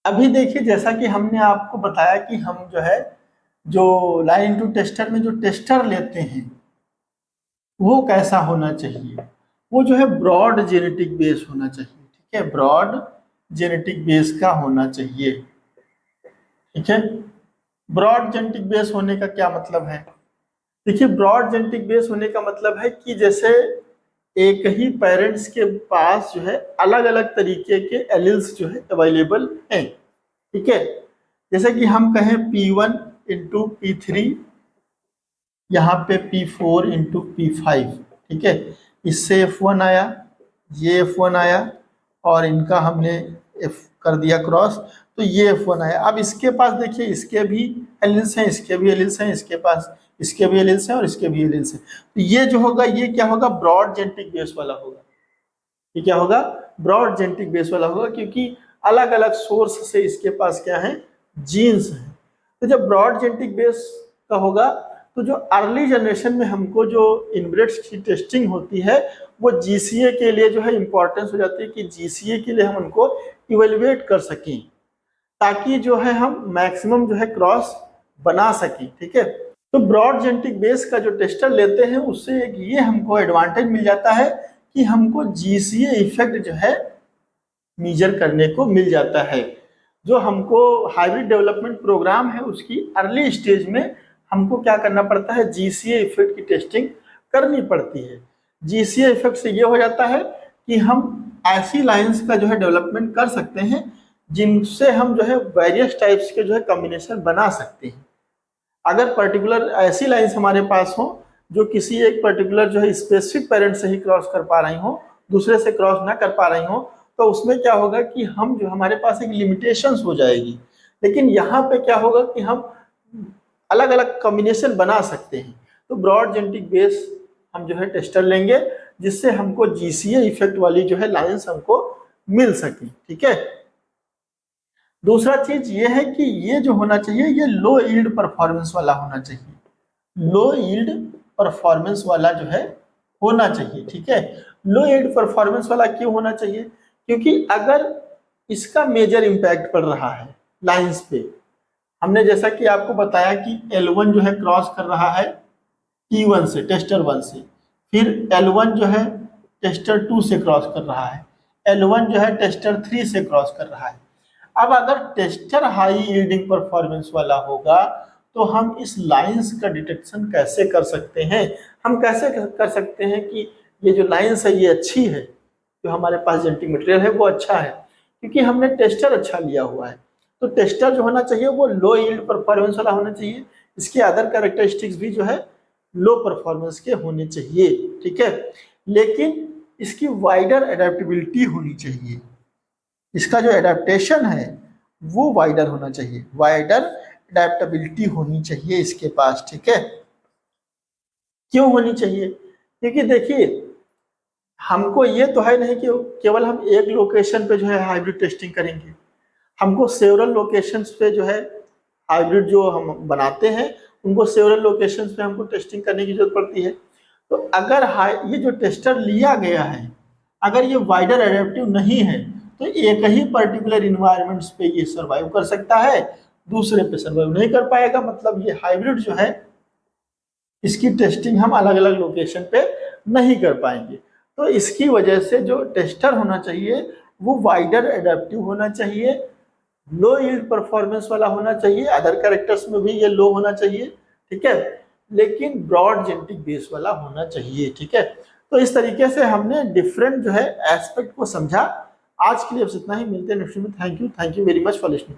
अभी देखिए, जैसा कि हमने आपको बताया कि हम जो है जो लाइन टू टेस्टर में जो टेस्टर लेते हैं वो कैसा होना चाहिए। वो जो है ब्रॉड जेनेटिक बेस होना चाहिए। ठीक है, ब्रॉड जेनेटिक बेस का होना चाहिए। ठीक है, ब्रॉड जेनेटिक बेस होने का क्या मतलब है। देखिए, ब्रॉड जेनेटिक बेस होने का मतलब है कि जैसे एक ही पेरेंट्स के पास जो है अलग अलग तरीके के एलिल्स जो है अवेलेबल हैं। ठीक है, जैसे कि हम कहें P1 इंटू P3, यहाँ पे P4 इंटू P5। ठीक है, इससे F1 आया, ये F1 आया और इनका हमने F कर दिया क्रॉस, तो ये F1 आया। अब इसके पास देखिए, इसके भी एलिल्स हैं, इसके भी एलिल्स हैं, इसके पास इसके भी एलिल्स हैं और इसके भी एलिल्स हैं। तो ये जो होगा, ये क्या होगा, ब्रॉड जेनेटिक बेस वाला होगा। ये क्या होगा, ब्रॉड जेनेटिक बेस वाला होगा, क्योंकि अलग अलग सोर्स से इसके पास क्या है, जीन्स हैं। तो जब ब्रॉड जेनेटिक बेस का होगा तो जो अर्ली जनरेशन में हमको जो इनब्रेड्स की टेस्टिंग होती है वो जीसीए के लिए जो है इंपॉर्टेंस हो जाती है कि जीसीए के लिए हम उनको इवेल्युएट कर सकें, ताकि जो है हम मैक्सिमम जो है क्रॉस बना सकें। ठीक है, तो ब्रॉड जेनेटिक बेस का जो टेस्टर लेते हैं उससे एक ये हमको एडवांटेज मिल जाता है कि हमको जीसीए इफेक्ट जो है मेजर करने को मिल जाता है। जो हमको हाइब्रिड डेवलपमेंट प्रोग्राम है उसकी अर्ली स्टेज में हमको क्या करना पड़ता है, जीसीए इफेक्ट की टेस्टिंग करनी पड़ती है। जीसीए इफेक्ट से ये हो जाता है कि हम ऐसी लाइंस का जो है डेवलपमेंट कर सकते हैं जिनसे हम जो है वेरियस टाइप्स के जो है कॉम्बिनेशन बना सकते हैं। अगर पर्टिकुलर ऐसी लाइंस हमारे पास हो जो किसी एक पर्टिकुलर जो है स्पेसिफिक पेरेंट से ही क्रॉस कर पा रही हो, दूसरे से क्रॉस ना कर पा रही हो, तो उसमें क्या होगा कि हम जो हमारे पास एक लिमिटेशंस हो जाएगी। लेकिन यहाँ पे क्या होगा कि हम अलग अलग कॉम्बिनेशन बना सकते हैं। तो ब्रॉड जेनेटिक बेस हम जो है टेस्टर लेंगे जिससे हमको जीसीए इफेक्ट वाली जो है लाइंस हमको मिल सके। ठीक है, दूसरा चीज ये है कि ये जो होना चाहिए ये लो यील्ड परफॉर्मेंस वाला होना चाहिए। लो यील्ड परफॉर्मेंस वाला जो है होना चाहिए। ठीक है, लो यील्ड परफॉर्मेंस वाला क्यों होना चाहिए, क्योंकि अगर इसका मेजर इम्पैक्ट पड़ रहा है लाइंस पे, हमने जैसा कि आपको बताया कि L1 जो है क्रॉस कर रहा है T1 से, टेस्टर 1 से, फिर L1 जो है टेस्टर 2 से क्रॉस कर रहा है, L1 जो है टेस्टर 3 से क्रॉस कर रहा है। अब अगर टेस्टर हाई यील्डिंग परफॉर्मेंस वाला होगा तो हम इस लाइंस का डिटेक्शन कैसे कर सकते हैं, हम कैसे कर सकते हैं कि ये जो लाइंस है ये अच्छी है, जो हमारे पास जेनेटिक मटेरियल है वो अच्छा है, क्योंकि हमने टेस्टर अच्छा लिया हुआ है। तो टेस्टर जो होना चाहिए वो लो यील्ड परफॉर्मेंस वाला होना चाहिए, इसके अदर कैरेक्टरिस्टिक्स भी जो है लो परफॉर्मेंस के होने चाहिए। ठीक है, लेकिन इसकी वाइडर एडेप्टेबिलिटी होनी चाहिए, इसका जो एडेप्टेशन है वो वाइडर होना चाहिए, वाइडर एडेप्टेबिलिटी होनी चाहिए इसके पास। ठीक है, क्यों होनी चाहिए, क्योंकि देखिए हमको ये तो है नहीं कि केवल हम एक लोकेशन पे जो है हाइब्रिड टेस्टिंग करेंगे, हमको सेवरल लोकेशंस पे जो है हाइब्रिड जो हम बनाते हैं उनको सेवरल लोकेशंस पे हमको टेस्टिंग करने की जरूरत पड़ती है। तो अगर ये जो टेस्टर लिया गया है अगर ये वाइडर एडेप्टिव नहीं है तो एक ही पर्टिकुलर इन्वायरमेंट्स पे ये सर्वाइव कर सकता है, दूसरे पे सर्वाइव नहीं कर पाएगा। मतलब ये हाइब्रिड जो है इसकी टेस्टिंग हम अलग अलग लोकेशन पे नहीं कर पाएंगे। तो इसकी वजह से जो टेस्टर होना चाहिए वो वाइडर एडेप्टिव होना चाहिए, लो यील्ड परफॉर्मेंस वाला होना चाहिए, अदर कैरेक्टर्स में भी ये लो होना चाहिए। ठीक है, लेकिन ब्रॉड जेनेटिक बेस वाला होना चाहिए। ठीक है, तो इस तरीके से हमने डिफरेंट जो है एस्पेक्ट को समझा। आज के लिए बस इतना ही, मिलते हैं नेक्स्ट में। Thank you very much for listening.